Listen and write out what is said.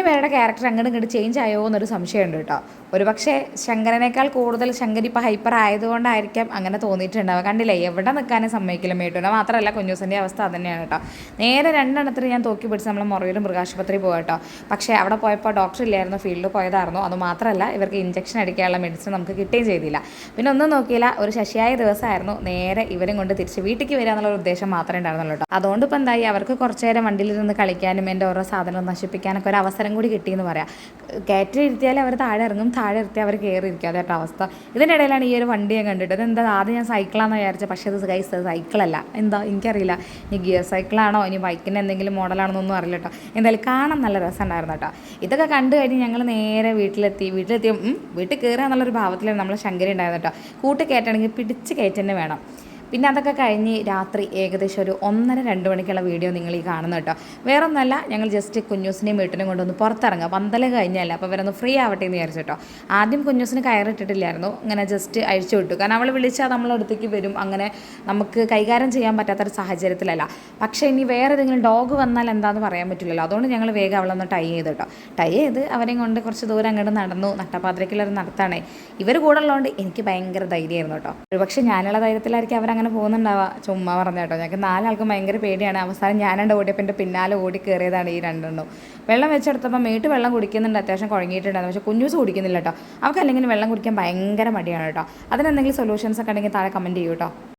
പേരുടെ ക്യാരക്ടർ അങ്ങോട്ട് ഇങ്ങോട്ട് ചേഞ്ച് ആയോ എന്നൊരു സംശയമുണ്ട് കേട്ടോ. ഒരു പക്ഷേ ശങ്കരനേക്കാൾ കൂടുതൽ ശങ്കർ ഇപ്പോൾ ഹൈപ്പർ ആയതുകൊണ്ടായിരിക്കാം അങ്ങനെ തോന്നിയിട്ടുണ്ടാവുക. കണ്ടില്ലേ, എവിടെ നിൽക്കാനും സമ്മതിക്കില്ല മേട്ടൂനെ. മാത്രമല്ല കുഞ്ഞൂസിൻ്റെ അവസ്ഥ അതന്നെയാണ് കേട്ടോ. നേരെ രണ്ടെണ്ണത്തിന് ഞാൻ തൂക്കി പിടിച്ച് നമ്മൾ മുറയൂർ മൃഗാശുപത്രി പോകാം കേട്ടോ. പക്ഷേ അവിടെ പോയപ്പോൾ ഡോക്ടർ ഇല്ലായിരുന്നു, ഫീൽഡിൽ പോയതായിരുന്നു. അതുമാത്രമല്ല ഇവർക്ക് ഇഞ്ചക്ഷൻ അടിക്കാനുള്ള മെഡിസിൻ നമുക്ക് കിട്ടുകയും ചെയ്തില്ല. പിന്നെ ഒന്നും നോക്കിയില്ല, ഒരു ശശിയായ ദിവസമായിരുന്നു. നേരെ ഇവരും കൊണ്ട് തിരിച്ച് വീട്ടിലേക്ക് വരിക എന്നുള്ള ഉദ്ദേശം മാത്രമേ ഉണ്ടായിരുന്നുള്ളൂ കേട്ടോ. അതുകൊണ്ട് ഇപ്പോൾ എന്തായി, അവർക്ക് കുറച്ച് നേരം വണ്ടിയിൽ നിന്ന് കളിക്കാനും എൻ്റെ ഓരോ സാധനം നശിപ്പിക്കാനൊക്കെ ഒരു അവസരം കൂടി കിട്ടിയെന്ന് പറയാം. കയറ്റിലിരുത്തിയാൽ അവർ താഴെ ഇറങ്ങും, താഴെ ഇരുത്തി അവർ കയറി ഇരിക്കും. അതേട്ടോ അവസ്ഥ. ഇതിൻ്റെ ഇടയിലാണ് ഈ ഒരു വണ്ടി ഞാൻ കണ്ടിട്ട്. ഇതെന്താ, ആദ്യം ഞാൻ സൈക്കിളാണെന്ന് വിചാരിച്ചത്. പക്ഷേ ഇത് സൈക്കിളല്ല, എന്താ എനിക്കറിയില്ല. ഇനി ഗിയർ സൈക്കിളാണോ ഇനി ബൈക്കിൻ്റെ എന്തെങ്കിലും മോഡലാണെന്നൊന്നും അറിയില്ല കേട്ടോ. എന്തായാലും കാണാൻ നല്ല രസമുണ്ടായിരുന്നു കേട്ടോ. ഇതൊക്കെ കണ്ടു കഴിഞ്ഞ് ഞങ്ങൾ നേരെ വീട്ടിലെത്തി വീട്ടിൽ കയറുക എന്നുള്ളൊരു ഭാവത്തിലാണ് നമ്മൾ ശങ്കരി ഉണ്ടായിരുന്നു കേട്ടോ. കൂട്ട് കയറ്റണമെങ്കിൽ പിടിച്ച് കയറ്റന്നെ വേണം. പിന്നെ അതൊക്കെ കഴിഞ്ഞ് രാത്രി ഏകദേശം ഒരു 1:30-2 മണിക്കുള്ള വീഡിയോ നിങ്ങൾ ഈ കാണുന്നത് കേട്ടോ. വേറെ ഒന്നല്ല, ഞങ്ങൾ ജസ്റ്റ് കുഞ്ഞൂസിനെയും വീട്ടിനും കൊണ്ടൊന്ന് പുറത്തിറങ്ങുക. പന്തല് കഴിഞ്ഞല്ല, അപ്പോൾ ഇവരൊന്ന് ഫ്രീ ആവട്ടെ എന്ന് വിചാരിച്ചു കേട്ടോ. ആദ്യം കുഞ്ഞൂസിന് കയറിയിട്ടിട്ടില്ലായിരുന്നു, ഇങ്ങനെ ജസ്റ്റ് അഴിച്ചു വിട്ടു. കാരണം അവൾ വിളിച്ചാൽ നമ്മളടുത്തേക്ക് വരും, അങ്ങനെ നമുക്ക് കൈകാര്യം ചെയ്യാൻ പറ്റാത്തൊരു സാഹചര്യത്തിലല്ല. പക്ഷേ ഇനി വേറെ ഏതെങ്കിലും ഡോഗ് വന്നാൽ എന്താണെന്ന് പറയാൻ പറ്റില്ലല്ലോ. അതുകൊണ്ട് ഞങ്ങൾ വേഗം അവളൊന്ന് ടൈ ചെയ്ത് കേട്ടോ. ടൈ ചെയ്ത് അവരെയും കൊണ്ട് കുറച്ച് ദൂരം അങ്ങോട്ട് നടന്നു. നട്ടപ്പാത്രയ്ക്കുള്ളൊരു നടത്താണേ. ഇവർ കൂടെ ഉള്ളതുകൊണ്ട് എനിക്ക് ഭയങ്കര ധൈര്യമായിരുന്നു കേട്ടോ. ഒരു പക്ഷേ ഞാനുള്ള ധൈര്യത്തിലായിരിക്കും അവരങ്ങനെ പോകുന്നുണ്ടാവുക. ചുമ്മാ പറഞ്ഞ കേട്ടോ. ഞങ്ങൾക്ക് 4 ആൾക്കും ഭയങ്കര പേടിയാണ്. അവസാനം ഞാനുണ്ട് ഓടിയപ്പോൾ എൻ്റെ പിന്നാലെ ഓടി കയറിയതാണ് ഈ രണ്ടെണ്ണം. വെള്ളം വെച്ചെടുത്തപ്പോൾ മേട്ട് വെള്ളം കുടിക്കുന്നുണ്ട്, അത്യാവശ്യം കുഴങ്ങിയിട്ടുണ്ടായിരുന്നു. പക്ഷേ കുഞ്ഞൂസ് കുടിക്കുന്നില്ല കേട്ടോ. അവർക്ക് അല്ലെങ്കിൽ വെള്ളം കുടിക്കാൻ ഭയങ്കര മടിയാണ് കേട്ടോ. അതിനെന്തെങ്കിലും സൊല്യൂഷൻസ് ഒക്കെ ഉണ്ടെങ്കിൽ താഴെ കമൻറ്റ് ചെയ്യൂ കേട്ടോ.